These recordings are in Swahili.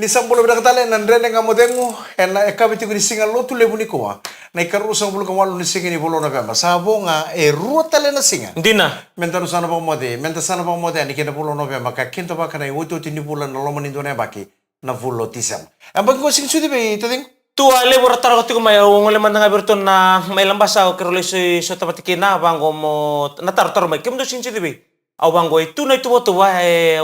Ni sambulo bidakatale na Dredre Ga Mo Cegu ena yakavi ni singa lotu lebu ni koa na ikaru sambulo kawalu ni singa ni bolo na bema sabonga ruatale na singa Dina menta sana pa mode menta sana pa mode ni kena bolo na bema ka kento ba kana woto tini bula na loma ni dona baki na vulo tisam ambang ko sing sudi be tading tua le bortar ko tigo may ngole man nga berton na may lambasa o kerole so tapatikina bango mo na tartar may kimdo sinci dibe au bango itu na itu boto wa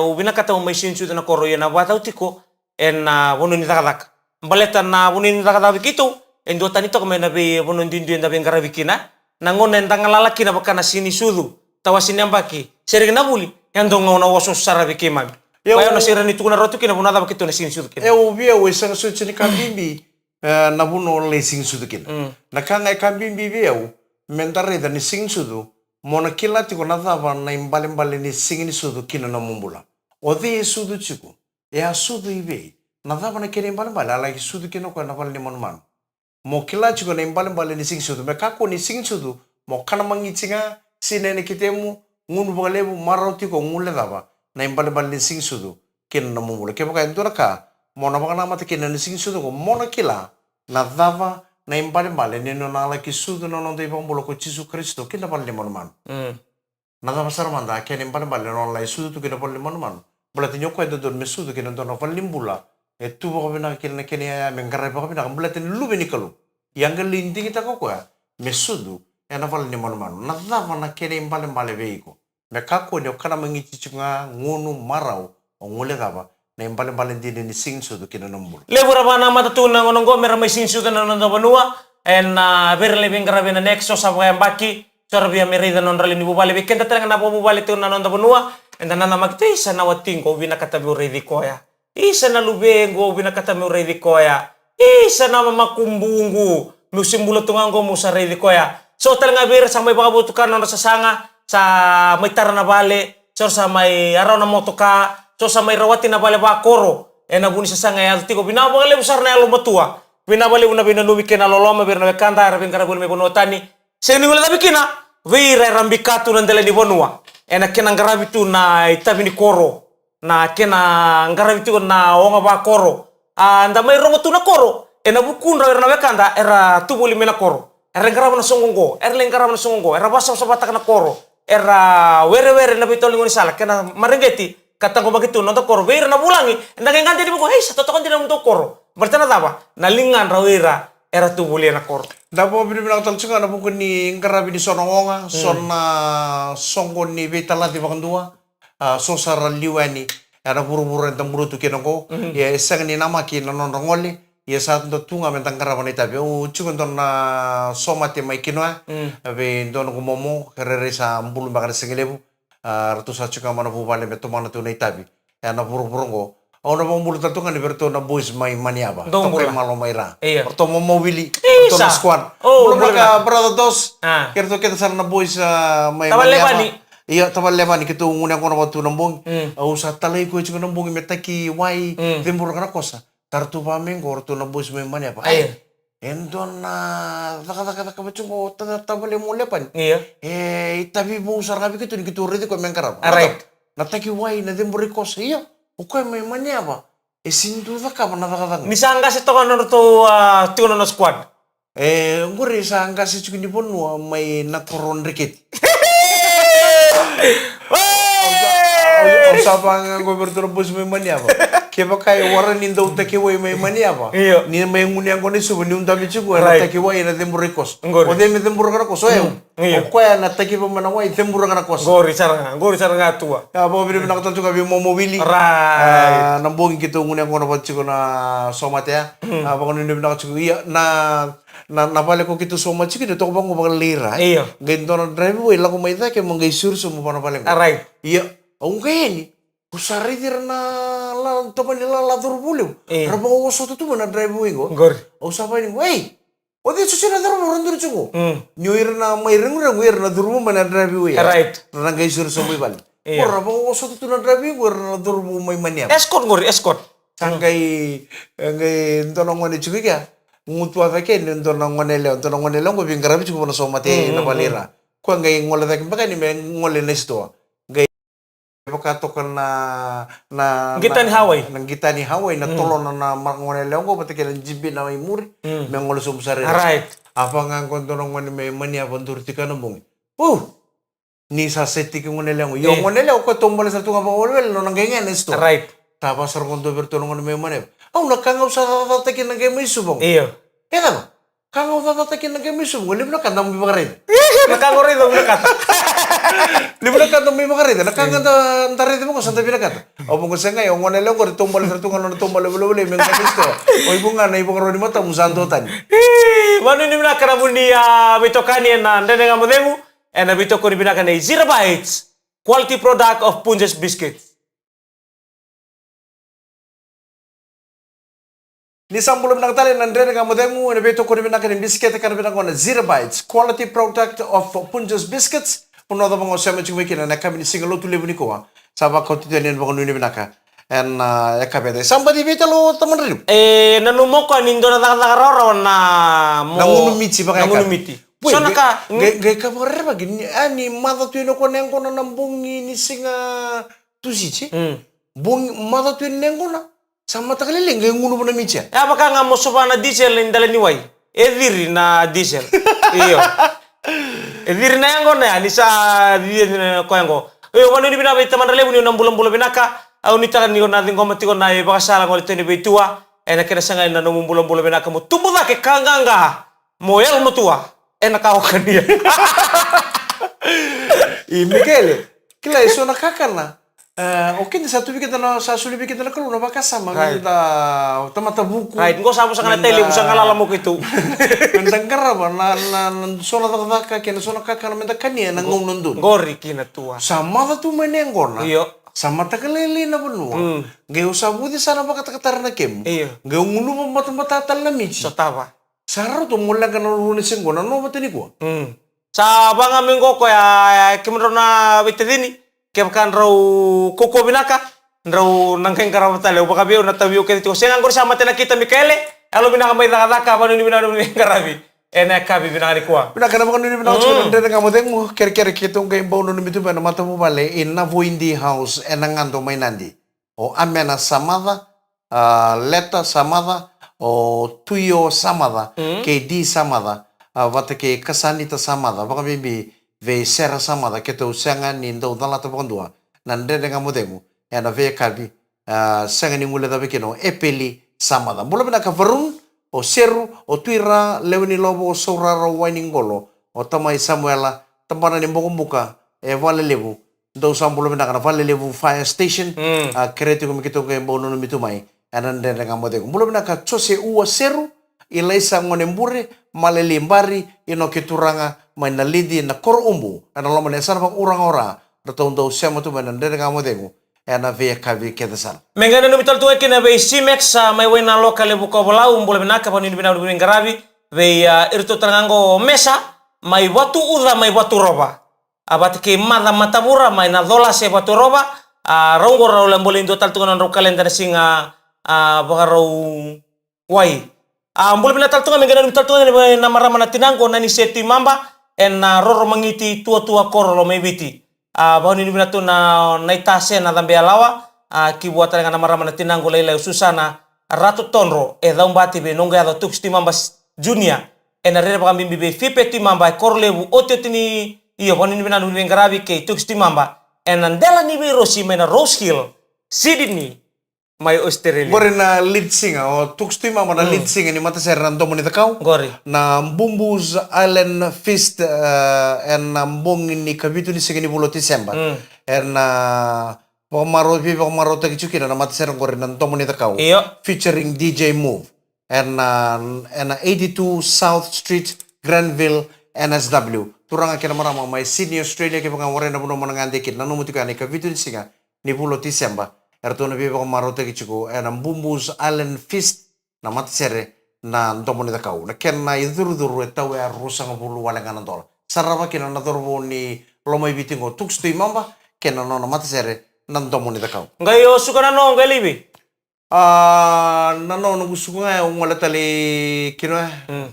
o vinaka ta may sinci na koro na wata utiko en wono ni tagadak baleta na wono ni tagadak gitu en do tanito kame na be wono dindu en da be ngarabikina na ngone ndanga lalaki na bakana sini sudu tawasini ambaki sering na buli en do ngona woso sarabiki mag Kaya no sira ni tukuna rotu kina bunada bakito na sini sudu kina ubia we sang so chini kambimbi na buno le sing sudu kina na kanga kambimbi veu mentare da ni sing sudu mona kila tiko na dava na imbale ni sing ni sudu kina na mumbula odi sudu chiku ya sudu ibe na dava na kene imbale ala ki sudu kina ko na pal ni mon mo kila chiku na imbale ni sing sudu me kako ni sing sudu mo kana mangichinga sine ni kitemu ngunu balebu maroti ko ngule dava na imbale ni sing sudu kina na mumbula ke baka ndura ka mo na baka na mata kina ni sing sudu ko mona kila na dava na imbale ni no na la ki sudu no de bombulo ko Jesu Kristo kina pal ni mon na dava sarmanda kene imbale no la sudu tu kina pal ni mon Berarti nyoko itu don mesudu kena don novel limbula. Itu bawa bina kena ya mengkarai bawa bina berarti lu bini kalu. Yang gelinti kita kok ya mesudu. Yang novel ni manu. Nada mana kena imbale beiko. Mekako ni okana mengici cunga ngunu marau. Ongule apa? Na imbale di ni sing sudu kena nombul. Lebura bana mata tu na ngongo mera mai sing sudu na nonda banua. En berle bengkarabe na nexo sa yang baki. Cara biar merida non rali ni bubale beken tatang na bubale tu na nonda banua. Enda nana magte isa na watingo vinaka tabi uredi koya. Isa na lubengo vinaka tabi uredi koya. Isa na mamakumbungu musimbula tungango musa redi koya. So talanga bir sa may bakabutukan na sa sanga sa may tara na bale, so sa may araw na motoka, so sa may rawati na bale bakoro. E nabuni sa sanga ya tiko binabale usar na alo matua. Binabale una binalumi kena loloma bir na bekanda rabin karabul me bonotani. Seni wala tabi kina vira rambikatu nandele ni bonua. Ena kena ngarabitu na itabi ni koro na kena ngarabitu na onga ba koro anda mai rongo tu na koro ena bukun ra na bekanda era tubuli mena koro era ngarab na songongo era lengarab na songongo era basa sabata na koro era were na bitoli ngoni sala kena marengeti kata ko bagitu no to koro were na bulangi enda ngante di buko hey sa to kon dina mo koro bertana taba na lingan ra wera era tubuli na koro Dapo bini-bini tal cunga na bukan ni ngarabi di sonongonga sona songko ni betala di bakandua sosara liwani ada buru-buru entang buru tu kenoko ya esang ni nama ki na non rongoli ya saat ndo tunga mentang ngarabi ni tabi cunga ndo na somate mai kinoa abe ndo ko momo kerere sa mbulu bakar sengelebu ratu sa cunga mana bubale beto mana tu na tabi ya na buru-buru ngo Ona mau mulut tantungan di berto na boys mai maniaba. Toko malo maira. Orto mo mobili. Orto na squad. Belum mereka berada dos. Kerto kita sana na boys mai maniaba. Iya tabal lemani kita ngunyang kono waktu nambong. Usah talai ko cuma nambong metaki wai tembur kana kosa. Tartu pamenggo orto na boys mai maniaba. Endon na taka bacungo tabal mo lepan. Iya. Tapi mau usar kabi gitu gitu redi ko mengkarap. Right. Nataki wai na tembur kosa. Iya. Ukoy may mani apa? Sindu ka pa natakatang. Nisangga si tokan no to tino no squad. Nguri sangga si chukin di pon may nakoron rikit. Usapang ngo berterobos may mani apa? Kaya kay waran ninda utakiway may mani apa? Ni may ngunyang ko ni subo ni undami chugo natakiway na temburikos. O de me temburikos oyo. Ukoy nataki pa manaway temburikos. Gori saranga tua. Apa bini nakatan juga bi mo mobili. Nambong kita ngunyang ko na batsi ko na somate ya. Apa ko ni nakat chugo iya na pale ko kito somat chiki to ko bang bakal lira. Gento na driveway la ko may ta ke mangay surso mo pa na pale. Right. Iya. Ang kaya ni usaridir na la topan nila la turbulyo. Raba ko so to na driveway ko. Gor. Usapay ni, "Wey, o di susi na daro ron duro chugo." Nyoir na may ring na durmo man na driveway. Right. Na ngay surso mo bali. Raba ko so to na driveway ko na durmo may mania. Escort gor, escort. Sangkay ntonong ngone chugo kya. Ngutua fake ntonong ngone le ngo bingarabi chugo na somate na balira. Ko ngay ngole tak baka ni ngole na sto. Pakatokan Gitani Hawaii. Nang gitani Hawaii na tolon na mangone leongo patike lang jibi na imuri mengolo sumsare. Right. Apa nga kontonong ngone me mania aventur tika nambong. Ni sa seti ke ngone leongo. Yo ngone leongo ko tombole sa tunga bawol no nangengen esto. Right. Tapa sar konto bertolong ngone me mane. Nakanga usa tatake nang game isubong. Iyo. Eta. Kanga usa tatake nang game isubong. Libna kan nang bibakarin. Nakangori dong nakata. Libna kan nang bibakarin. Nakanga ntare mo ko santa binakata. O mo senga yo ngone leongo tombole sa tunga no tombole bolo mengkanisto. O ibunga na ibukaro ni mata musanto tani. Manu ni mina kana bundi veitokoni na Dredre Ga Mo Cegu and veitokoni vinaka na Zeera Bites. Quality product of Punjas Biscuits. Ni sambulum nang tali nan Dredre Ga Mo Cegu na veitokoni vinaka ni biscuit kana vinaka na Zeera Bites. Quality product of Punjas Biscuits. Uno da bango Sema chingwe kina na kami ni single tu lebu ni ko. Saba ko titanian bango ni vinaka. And yakavi. Somebody vitalo taman rin. Nanumoko nindo na takarora na mo. Nangunumiti ba kaya? Nangunumiti. So naka gay ka bore ba gini ani mata tu no ko neng ko na nambungi ni singa tusichi. Bung mata tu neng ko na sama takaliling gay ngunu na micha. Baka nga mo soba na diesel indala ni way. Ediri na diesel. Iyo. Ediri na yango na ni sa ko yango. Wanu ni binabe taman relebu ni nambulan-bulan binaka. Au ni takan ni ko natin komati ko na baka sala ko tini beitua. Kena sanga na nambulan-bulan binaka mo. Tumbuda ke kanganga. Mo yel mo tua. Nakao dia. Michele, kila iso nakakana. Okay, satu bikin na sa suli bikin na kalau na baka sama kita tamata buku. Right, ngo sabo sa kana tele usang kalala mo kito. Mendangkara ba na sona taka kena sona kakana menda kania na ngunundun. Gori kina tua. Sama tu menengona. Iyo. Sama takalele na banua. Geu sabudi sana baka takatar na kem. Iyo. Geu ngulu matatal na michi. So tava. Saro to mulang kana rune singona no batini ko. Sa banga minggo ko ya kimro na vitedini. Kebakan raw koko vinaka. Raw nangkeng karamatale. Baka biyo na tabiyo kito. Sengang ko sama tena kita Michele. Alo binaka may nakadaka. Pano ni binaka ni karabi. Yakavi binaka ni kuwa. Binaka na baka ni binaka ko Dredre Ga Mo Cegu. Kere kitong kay bono ni mitu na mata mo bale in na voindi house enangando may nandi. O amena samada, leta samada, o tuyo samada, ke di samada, vata ke kasanita samada. Baka bibi ve sera samada keto sanga ni ndo dalata bondua. Nan Dredre Ga Mo Cegu ena ve yakavi sanga ni ngule da bekino epeli samada. Bula binaka varun o seru o tuira lewini lobo o saurara wainingolo o tamai Samuela tampana ni mbuka vale levu do sambulo binaka na vale levu fire station kreti ko mikito ko bono no mitumai anan Dredre Ga Mo Cegu bulo binaka chose ua seru ilaisa ngone mbure malelimbari ino kituranga mai na lidi na kor umbu ana loma ne sarva urang-ora do Sema tu anan Dredre Ga Mo Cegu ena ve yakavi kedasal. Mengana no mital tuwe kina ve Simex mai wena lokale buka bolau mbole binaka pano ni binaka ni garabi ve irto trangango mesa mai watu udha mai watu roba. Abati ke mada matabura mai na dola se watu roba rongo rau lembole indo tal tungan ro kalenda singa bagarau wai. Mbole binaka tal tungan mengana no mital tuwe na marama na tinango na ni seti mamba en roro mangiti tua koro lo mai biti. Bahwa ini binatu na naitase na dambe alawa ki buatan dengan nama ramana tinanggo leila ususana ratu tonro daun bati be nongga ada tuk stimambas junior na rere bakam bimbi be fipe timamba korlebu otetini iyo bahwa ini binatu ni garabi ke tuk stimamba ndela ni be rosi mena Rose Hill Sydney mai Australia. Gori na lead singer o tukstui mama na lead singer ni mata ser random ni takau. Gori. Na Bumbus Island Feast en na mbong ni kabitu ni singer ni bulo December. En na pamaro ta kichuki na mata ser gori na tomo ni takau. Iyo. Featuring DJ Move. En 82 South Street Granville NSW. Turang akina marama mai Sydney Australia ke pangawore na buno manangande kit na numutika ni kabitu ni singer ni bulo December. Erto na biba ko marote kichuko en Bumbus Island Feast na matsere na ntomo ni takau na ken na iduru etawe rusa ngabulu wala ngana dola sarava kina na dorbo ni lomai bitingo tukstui mamba ken na no matsere na ntomo ni takau ngayo sukana no ngalibi na no gusto nga ngwala tali kino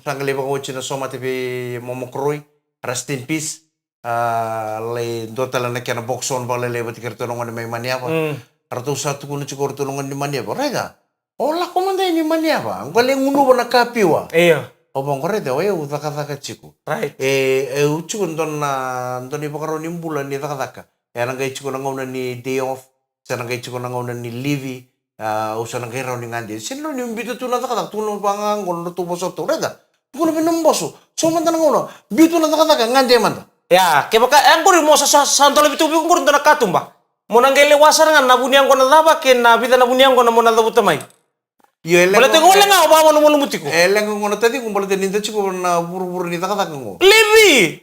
sangali ba ko china soma tibi momokroi rest in peace le dotala na kena boxon ba le bati kertolongan ni may mania ba arto satu kuno cikor tolongan ni mania ba rega ola komanda ni mania ba ngale ngunu ba na kapiwa Iya. obang korete oye utaka ciku Right. uciku ndoni bakaro ni bulan ni taka era ngai ciku ngona ni day off sana ngai ciku ngona ni leave usana ngai rauni ngandi sinlo ni bitu tu na taka tu no bangang ngono tu boso tu rega kuno binum boso so manda ngona bitu na taka ngandi manda Ya, kebaka angkuri mo sa santol bitu bi ngkur ndana katumba. Monangele wasar ngan nabuni ang kona daba ken na bita nabuni ang kona mona dabu tamai. Yo Boleh tengok boleh ngau ba mono mono mutiko. Eleng ngono tadi kumpul tadi ninta ciku na buru-buru ni taka ngo. Libi.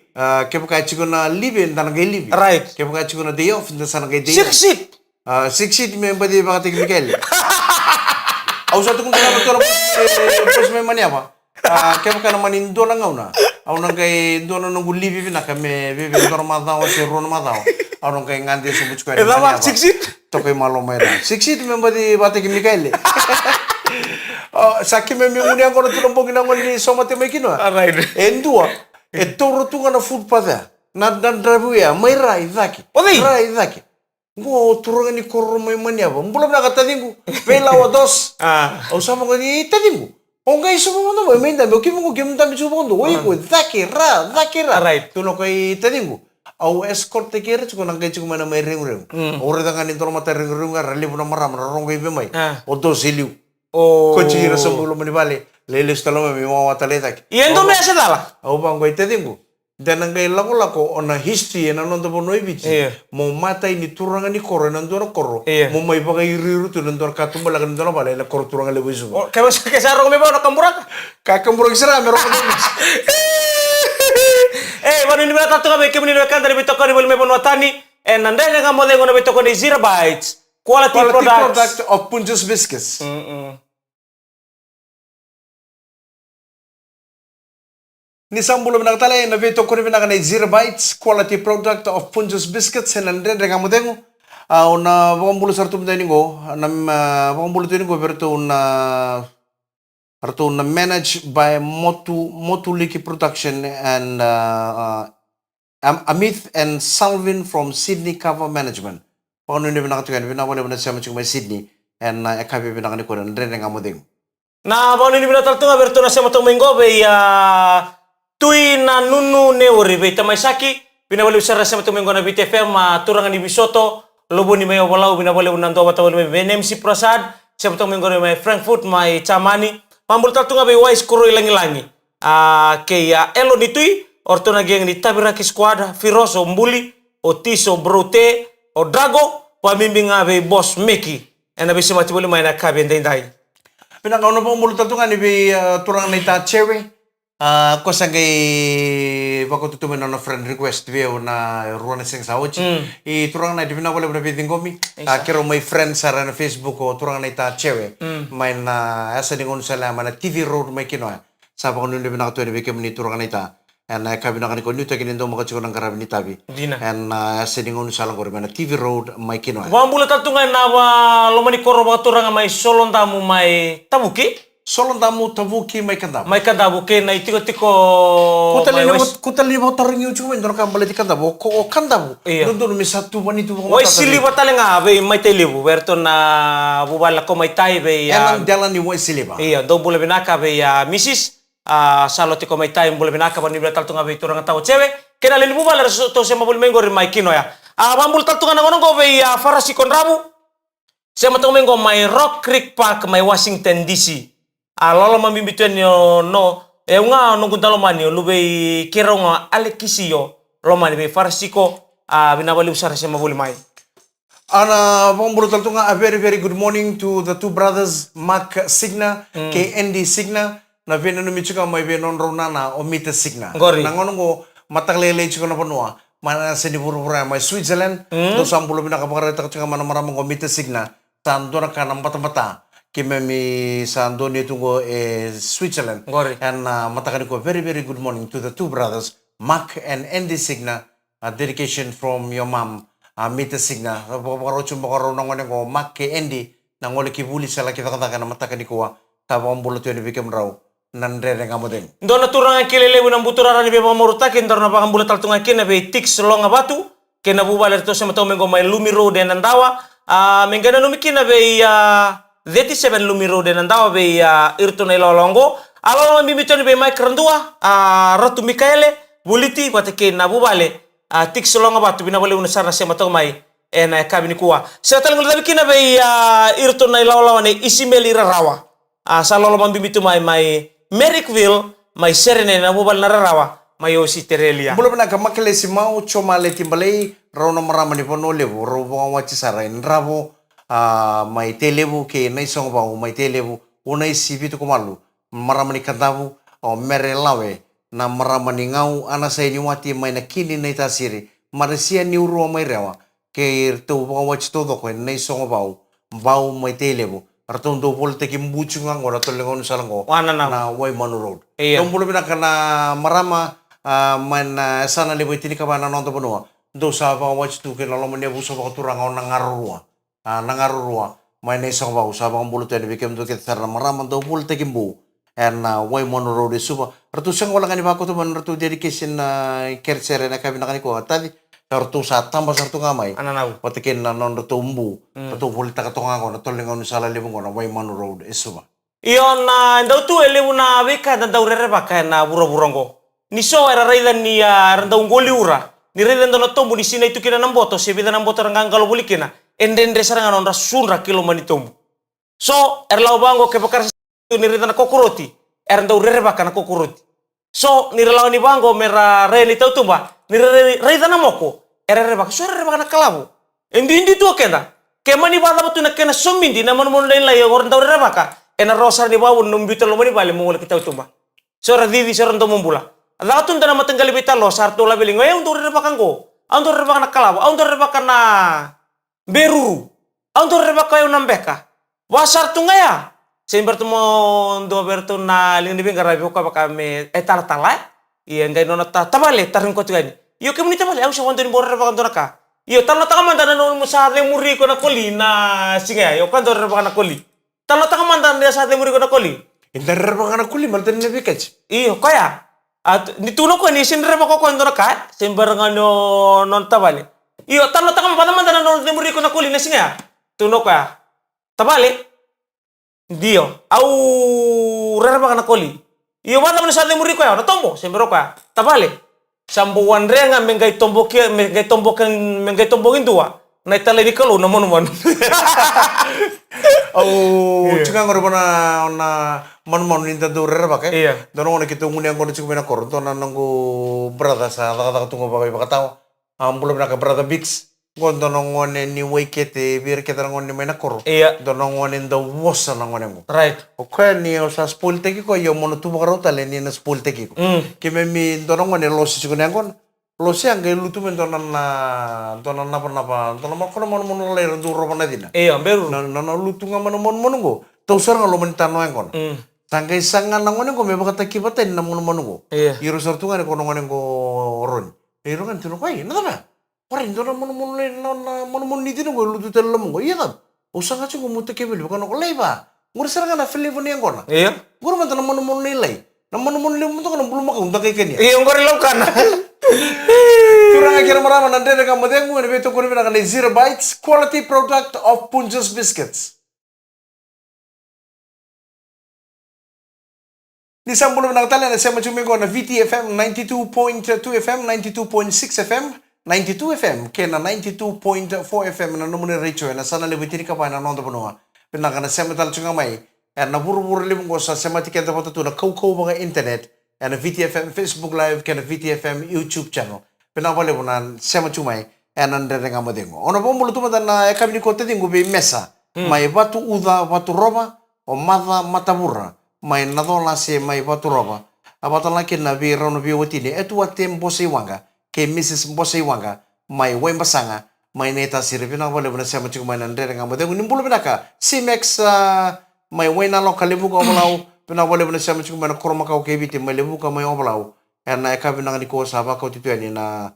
Kebuka ciku na libe ndana ngai libe. Right. Kebuka ciku na day off ndana sana ngai day. Sik. Sik me badi bakati Miguel. Au satu kun kana betul pos me mani apa? Kebuka na manin dona ngauna. Au nang kai dona nunggu libe vinaka me bebe dona madao se ron madao. Au nang kai ngande subuc ko. Edaba sik. Tokai malo mera. Sik me badi bakati Miguel. Sakit memang unia kono tulong pogin ang ni somate may kino. Right. Endua. Toro tu kana food pada. Na drive ya may rai zaki. Oi. Rai zaki. Ngo turungan ni koro may mania ba. Mbula na katadingu. Pela wa dos. O sama ko ni tadingu. O ngay sumo mo ba may dami. Okay mo ko gem dami sumo ko. Oi ko zaki ra. Right. Tuno kay tadingu. Au escort te kere chuko nang kay chuko mana may ring. Ore dangan ni toro mata ring rali na maram rong kay bemay. O dos iliu. Oh. Kunci hira sebelum menibalik. Leles talome mi mama taletak. Iya ndo me asa dala. Au bang ko itedingu. Dan ngai lako ona history na nondo bono ibici. Mo mata ini turangan ni koro na ndoro koro. Mo mai bagai riru tu ndoro katumbala kan ndoro bale la koro turangan le wisu. Oh, kaya sa sarong me ba na kamburak? Ka kamburak sira me roko ibici. Bano ni bata tuka be kemuni kan dari veitokoni bol me bono watani. Nandai nga mo dengo na veitokoni Zeera Bites. Quality Product of Punjas Biscuits. Ni sambulo binakatala na veitokoni vinaka na Zeera Bites, Quality Product of Punjas Biscuits, and Dredre Ga Mo Cegu. Una vakambulo sartum daningo, vakambulo daningo berto una managed by Motu Liki Production and Amit and Salvin from Sydney Cover Management. Pano ni binakatukan binawala na Sema cuma Sydney and yakavi binakani ko na Dredre Ga Mo Cegu. Na pano ni binataltunga berto na Sema tong minggo be tui na nunu neori be tamai saki binawali usara Sema tong minggo na VitiFM turangan ni bisoto lobo ni mayo walau binawali unanto batawan me MC Prasad Sema tong minggo na may Frankfurt may Chamani pambul taltunga be wise kuro ilangi ke elo ni tui orto na geng ni tabiraki squad Firoso Mbuli Otiso Brote o Drago pamimbinga be boss Meki ena be Sema tibuli may na kabe ndai Pinakauna po mulut tungan ni be turang na ita cherry. Ko sangay bako tutumen na friend request via na ruana sing sa ochi. Turang na divina wala na biting komi. Kero may friend sa na Facebook ko turang na ita cherry. May na asa ningon sa laman na TV road may kinoa. Sa bako nung divina ko tuwa ni bikim ni turang na ita. And kabi na kaniko nito kinindo makachiko ng karabi ni tabi. Dina. And asa ningon sa lang ko rin na TV road may kinoa. Wambula tatungan na lomani koro ba turang may solon tamu may tabuki. Solon tamu tabuki may kandabu. May kandabu ke na itiko-tiko. Kutali mo taring yung cuma indor ka balik kandabu. O kandabu. Doon may satu wanito ko. Wai siliba talenga be may telibu. Berto na bubala ko may tay be. Elang jalan ni wai siliba. Iya, do bula binaka be Mrs. Salo tiko may tay bula binaka ba ni betal tunga be turang tawo cewe. Kena leni bubala to Sema bul mengo rin may kino ya. Bambul taltunga na ngono ko be farasi konrabu. Sema tong mengo may Rock Creek Park may Washington DC. Lolo mambibituen yo no nga no kuntalo mani lube kira nga alekisio lo mani be farsiko binawali usara Sema buli mai. Ana pambulu taltunga a very good morning to the two brothers Mark Signa ke Andy Signa na vena no michuka mai be non ronana o mita Signa. Nangono go mataklele chuka na panua mana se ni buru-buru mai Switzerland do sambulo binakapakara taka mana maramang o mita Signa tandora kana mata-mata. Kimemi Sandoni tungo Switzerland. And matakaniko very good morning to the two brothers, Mark and Andy Signa. Dedication from your mom, Mita Signa. Pagkarochum bakaro nangone ko Mark ke Andy nangole kibuli sala kita katakan matakaniko tabang bulat yun bikam raw. nan Dredre Ga Mo Cegu. Ndona turanga kilele bunang buturara ni beba moruta kin torna pakam bulat altunga kina be tix longa batu kena bubale to sema to mengo mai lumi road en andawa mengana no mikina be 37 lumi road en andawa be irto na lolongo alo mimito ni be mai krandua ratu mikaele buliti watake na bubale tix longa batu bina bale unasara sema to mai en kabini kuwa setal ngul mikina be irto na lolongo isimeli rawa salolo mimito mai Merrickville, mai serene na bubal nararawa, mai osi terelia. Bulu na kamakele si mau cuma le timbalei rona marama ni pono levu robo wachi sarai rabo mai televu ke nai song bau mai televu unai sivi tu kumalu marama ni kantavu o merelawe na marama ni ngau ana sai ni wati mai na kini nai tasiri maresia ni uru mai rewa ke tu wachi todo ko nai song bau mai televu Artong do pol teki mbucunga ngora tolengon salango na way manu road. Tong bulu bina kana marama man sana lebo itini kabana nonto benua. Do sa ba wach tu ke lalo mene buso ba turang on nangarurua. Nangarurua main esong ba usa ba bulu tene bikem to ke sarna marama do pol teki mbu. And way manu road suba. Artu sang wala kani ba ko to man artu dedication kercere na kabina kani ko tadi. Kartu sa tambah sartu ngamai. Ananau. Patikin na non to umbu. To volta ka tonga ko na tolengon sala lebu ko na way manu road isuba. Iyon na ndau tu elewu na wika na ndau rere baka na buro-burongo. Ni so era raida ni ndau ngoli ura. Ni raida ndono tombu ni sina itu kina namboto. Sebida namboto ranggangalo bulikina. Endendre sarangan ondra sunra kilo mani tombu. So erlau bango ke bakar ni raida na kokuroti. Ndau rere baka na kokuroti. So ni relau ni bango mera reli tau tumba. Ni raida na moko. Rere baka so rere baka na kalabu. Indi tu kenda. Kemani bala batu na kena somindi na manu lain la yo ndau rere baka. Ena rosar ni bawu numbito lo mani bale mongol kita tumba. Sora didi sora ndo mumbula. Ada tun dana matenggali bita lo sarto la belingo e undur rere baka ngo. Undur rere baka na kalabu. Undur rere baka na beruru. Undur rere baka yo nambeka. Wasar tunga ya. Sember tumo ndo berto na lingdi bengara bioka baka me tala. Iya ngai nona tabale tarin ko tugani. Yo kemuni tabale au sa wando ni borre baka ndo naka. Yo tala takamanda na no musale muri ko na koli na singa yo kan ndo rere baka na koli. Tala takamanda na sa muri ko na koli. Indar baka na koli malten ne bikach. Iyo kaya. At nituno ko ni sinre baka ko ndo naka. Sember ngano non tabale. Iyo tala takamanda na no muri ko na koli na singa. Tuno ka. Tabale. Dio, au rere baka na koli. Iyo bata mo sa muri ko ya, na tombo, sembero ka. Tabale. Sambuan renga mengai tombokin dua. Na itale di kalau na mon. Oh, cunga ngoro na mon ninta do rere baka. Iya. Dono ngone kita nguni ngone cukup na koronto na nanggo brada sa daga tunggu baka baka tahu. Ambulo na ka brada bigs. Gondo ngone ni wekete biar kita ngone mena kor. Iya. Dono ngone ndo wosa na ngone ngo. Right. Okay ni osa spoil teki ko yo mono tu baka rota le ni na spoil teki ko. Kime mi dono ngone losi cukup ngon. Losi angge lutu men dono na napa. Dono mo kono mono le ndu roba na dina. Iya, beru. Na lutu ngama mono ngo. Tau sar ngalo menita no ngon. Tangkai sangan na ngone ngo me baka taki baten na mono ngo. Iya. Iro sar tu ngane kono ngone ngo ron. Iro kan tuno kai na ta. Parin dona mono ni dino go lutu telem go iya kan usanga chu go mutte kebel ko no leba ngur seranga na fili funi ngona Iya. ngur man tan mono nilai na mono le mun to kan bulu maka unda kai kenya Iya ngor laukan. turang akhir marama na Dredre Ga Mo Cegu ne beto ko ni na Zeera Bites quality product of Punjas Biscuits di sambulu na tala na Sema chumingo na VitiFM 92.2 FM 92.6 FM 92 FM kena 92.4 FM na numune richo na sana le bitini ka pa na nondo bonua pina kana Sema tal chunga mai na buru lim go sa Sema tikenta foto tu na kau mga internet na VitiFM Facebook live kena VitiFM YouTube channel pina vale bona Sema chumai na Dredre Ga Mo Cegu ona bombulu tu na ekabini ko te dingu be mesa mai batu uda batu roba o matabura mai nadola se mai batu roba abatala kena bi rono bi wotini etu atem bosi wanga ke Mrs. Mbose Wanga mai wembasanga mai neta siripina vale bona Sema chuma na Dredre Ga Mo Cegu nimbulu binaka Cimex mai wena lokal lebu ko obalau pina vale bona Sema chuma na kroma ka ke biti mai lebu ka mai obalau na ka binanga ni ko saba ko tituani na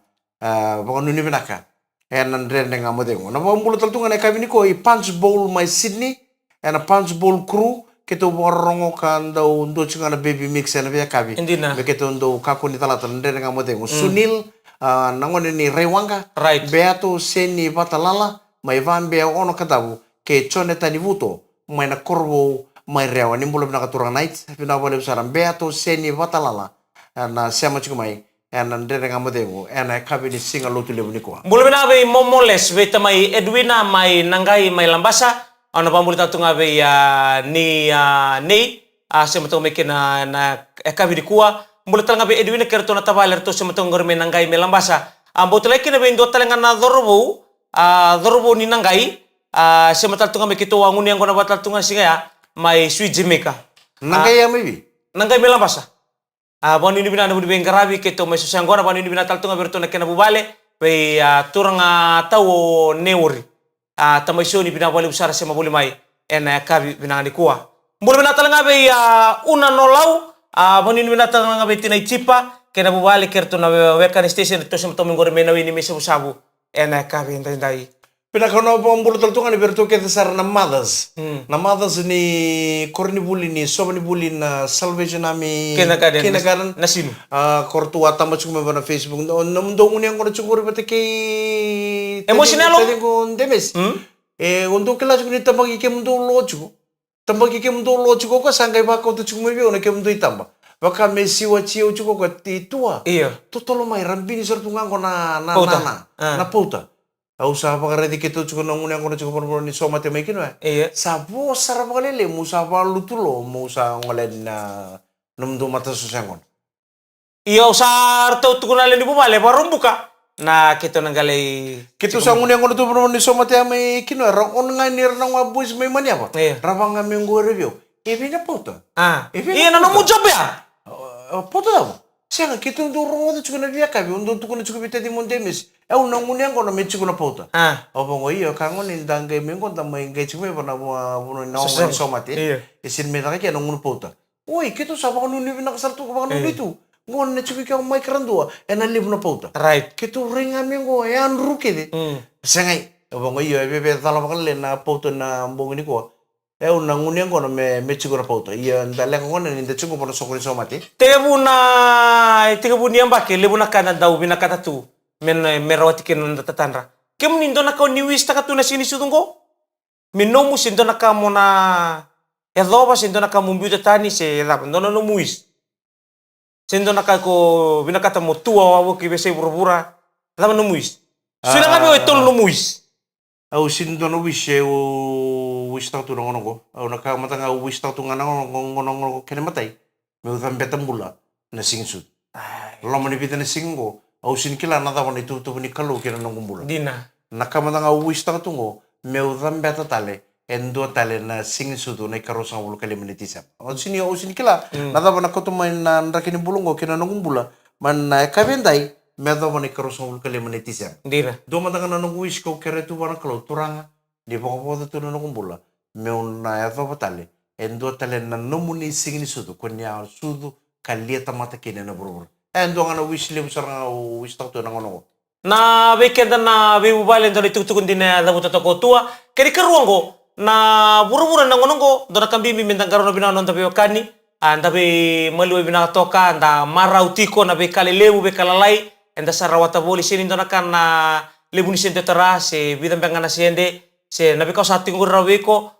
baka nuni binaka na Dredre Ga Mo Cegu na bombulu taltunga na ka bini ko i punch bowl mai Sydney punch bowl crew keto borongo kan do ndo chunga na baby mix na yakavi. Indina. Be keto ndo kakuni talata Dredre Ga Mo Cegu. Sunil nangone ni rewanga. Right. Beato seni vata lala mai vambe ono katabu ke chone tani vuto mai na korvo mai rewa ni mulo na katurang night pina boleh saram beato seni vata lala na Sema chuku mai na Dredre Ga Mo Cegu na kabi ni singa lutu lebu ni ko. Bulu bina be momoles beta mai Edwina mai nangai mai lambasa ana pambuli tatunga be ni sema to meke na ekabi di kuwa bulu talanga be Edwina kerto na tabaler to sema to ngorme nangai mai lambasa amboto leki na be ndo talanga na dorbo ni nangai sema tatunga be kito wanguni yang kona batal tunga singa ya mai sweet Jamaica Nangai ya maybe. Nangai mai lambasa bonu ni bina na budi bengarabi keto mai susangona bonu ni bina taltunga berto na kena bubale be turanga tau neuri tamai soni bina bole usara Sema bole mai ena kabi bina ni kuwa bole bina talanga be una nolau bonu ni bina talanga be tinai chipa kena bubale kerto na wekan station to Sema to mingore mena wini mese usabu ena kabi ndai Pina kono bombulu taltunga ni berto ke sar na mothers. Na mothers ni korni buli ni sobani buli na salvation ami kindergarten nasinu. Kortu wata macam mana Facebook. Namdo uni yang kono cukur bete ke Emosional lo? Tadi ko demes. Untuk kelas ko ni tambagi ke mundo loju. Tambagi ke mundo loju ko sangkai ba ko tu cuma biyo na ke mundo itamba. Baka mesi wa chiu cuko ko titua. Iya. Totolo mai rambini sartungang ko na pauta. Usaha pakaredi kita cukup nanggung yang kono cukup perlu ni soma tema ikin wa. Iya. Sabo sarap kali le musa palu tu lo musa ngolen na nunggu mata susangon. Iya usar tau tukuna le ni bubale baru buka. Nah kita nanggalai. Kita sangun yang kono tu perlu ni soma tema ikin wa. Rakon ngai ni rang abus mai mani apa? Iya. Rabang kami nggo review. Ebi na pauta. Iya nano mu job ya. Pauta tau. Siang kita untuk orang tu cukup nabi akabi untuk tu cukup kita di montemis. Nanggung yang kono mechi kono pauta. Apa ngoi yo kangon indang ke mingko tamai ngai cuma pernah buat nanggung somati. Isin mereka kaya nanggung pauta. Oi kita sama kono ni bina kasar tu kapan kono itu. Ngon ne cukup kau mai kerandua. Enak libu na pauta. Right. Kita ring kami ngoi an ruke de. Sengai. Apa ngoi yo bebe talam bakal na pauta na mbong ni ko. Nanggung yang kono mechi kono pauta. Iya ndaleng kono ni nda cukup pernah sokoni somati. Tiga bun yang pakai lebu nak kana dau bina kata tu. Merawati kenan tatanra. Kem nindo na kau niwis taka tu na sini sudungko. Minomu sindo na kamo na edoba sindo na kamo mbiuta tani se lapa. Ndono no muis. Sindo na kako bina kata mo tua wawo ki bese burubura. Lama no muis. Sina kami o tolo no muis. Au sindo no wis wis tau tu ngono ko. Au naka matanga wis tau tu ngono kene matai. Me utam betam bula na singsu. Lama ni bita na singo. Au sin kila nada wan itu ni kalau kira nonggung bulan. Dina. Nakamatanga wis tang tungo meu beta tale endo tale na sing sudu na karosa ulu kali menitisa. Au sin kila nada wan aku tu main na rakini bulungo kira nonggung bulan man na kabendai meda wan karosa ulu kali menitisa. Dina. Do matanga na nonggung wis kau kira tu wan kalau turanga di pokok tu na nonggung bulan meu na beta tale endo tale na nomuni sing sudu konya sudu kalieta mata kene na burubur. Endo ngana wish lem sarang wish tak tu nangono. Na weekend na we ubale ndo tukun dina da buta toko tua. Keri keruango na buru-buru nangonongo do na kambi mintang karono bina non tabe kani anda be malu bina toka anda marau tiko na be kale lebu be kalalai enda sarawata boli sini ndo na kan na lebu ni sente tera se bidang pengana siende se na be kau sati ngura weko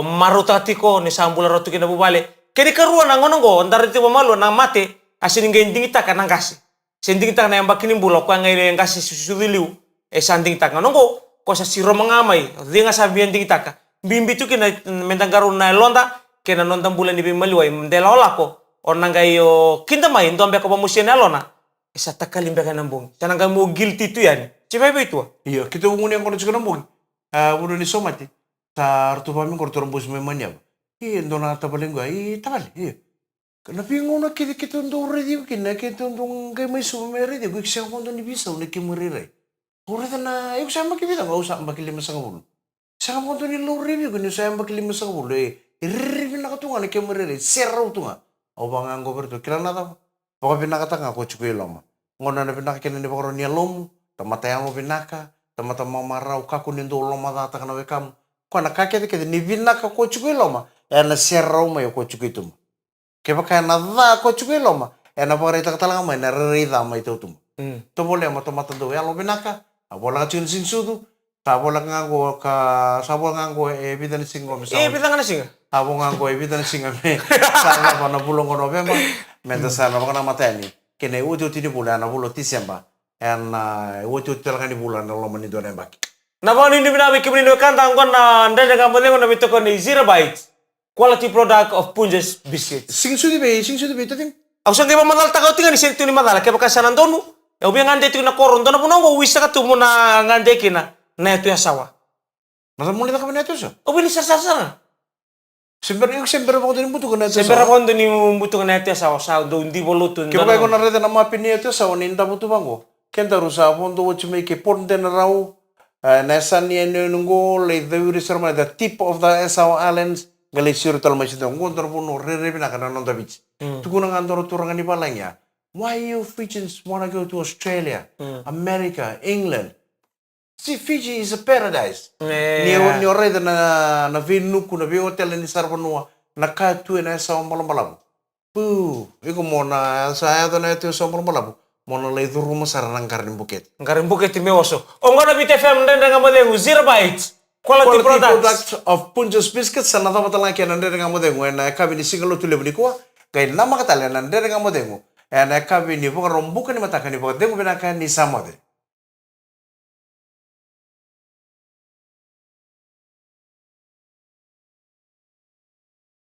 maru tatiko ni sambula rotu kina bubale. Keri keruan nangonongo ndar tiba malu na mate asin ngending ita kan ngasi sending ita na yamba kini bulo ko ngai ngasi susudiliu sanding ita nongo ko sa siro mangamai dinga sabi ending ita ka bimbi tu kina mentang garun na londa kena nonton bulan di bimaliwai mdela olako orang ngai yo kinda mai ndo ambe ko bamusian alona isa takali mbeka nambung sana ngai mo guilty tu yani cibai itu Iya kita nguni yang kono cikana mung budo ni somati tar tu pami kortor bus memanya iya ndo na tabalengwa tabal iya Karena bingung na kita untuk ready kina kita untuk kay may sumere di ko siya ko ni bisa unik kimurire. Ora na yung sama kita nggak usah mbak lima sa kabulo. Sa kabulo ni low review kini saya mbak lima sa kabulo review na katunga ni kimurire zero tunga. Au bang anggo bertu kila na ta. Pokok pinakatanga ko chukui loma. Ngona na pinakakina ni bakoro ni alom. Tamataya mo vinaka. Tamatama marau kaku ni ndo loma data kana wekam. Ko na kakete kete ni vinaka ko chukui loma. ena serra uma yo ko chukitum ke baka na da ko chukiloma ena pare ta talanga mai na rida mai tutum to bole mo to mata do ya lo vinaka abola chin sing sudu ta bola ngango ka sabo ngango ebidan singo mi sa bitangan singa. abo ngango ebidan singa me sana pa na bulong November menta sana baka na matani kene uti uti di bulan na bulo Desember en uti uti talanga di bulan lo mani do nembaki Na ba ni bina bi kibni no kanta ngon na Dredre Ga Mo Cegu na veitokoni Zeera Bites. Quality product of Punjas Biscuits. sing sudi be tating Aku sang iba madal tagaw tingan ni sento ni madal kaya baka sanan donu. Ya ubi ngande tu na koron donu puno ngo wisa ka tu mo na ngande kina na itu ya sawa. nasa muli ta kabina to so Ubi ni sasa. sember mo din buto kana to Sembera kondo ni mbuto na itu ya sawa sa do ndi bolutun. ke ba ko na rede na mapini to sa oninda buto bango kenda rusa fondo wo chime ke ponde na rau na sani nungo le deuri serma the tip of the Esau Islands gale sir tal masjid ngontor puno rere bina kana non beach tukuna ngandoro turanga ni balanya why you Fijians want to go to Australia America England see Fiji is a paradise ni rede na vinu kuna vi hotel ni sarvanua na ka tu na Esau malamu iko mona saya to na itu so malamu mona le duru masaranang karin buket Ngarin buket ti meoso. Ongona VitiFM Dredre Ga Mo Cegu Zeera Bites. Quality product of Punjas Biscuits sana tama tala kaya Dredre Ga Mo Cegu na kabini singalo tule bni ko kay namaka tala Dredre Ga Mo Cegu na kabini bukan rombukan ni mataka ni bukan dengu binaka ni samode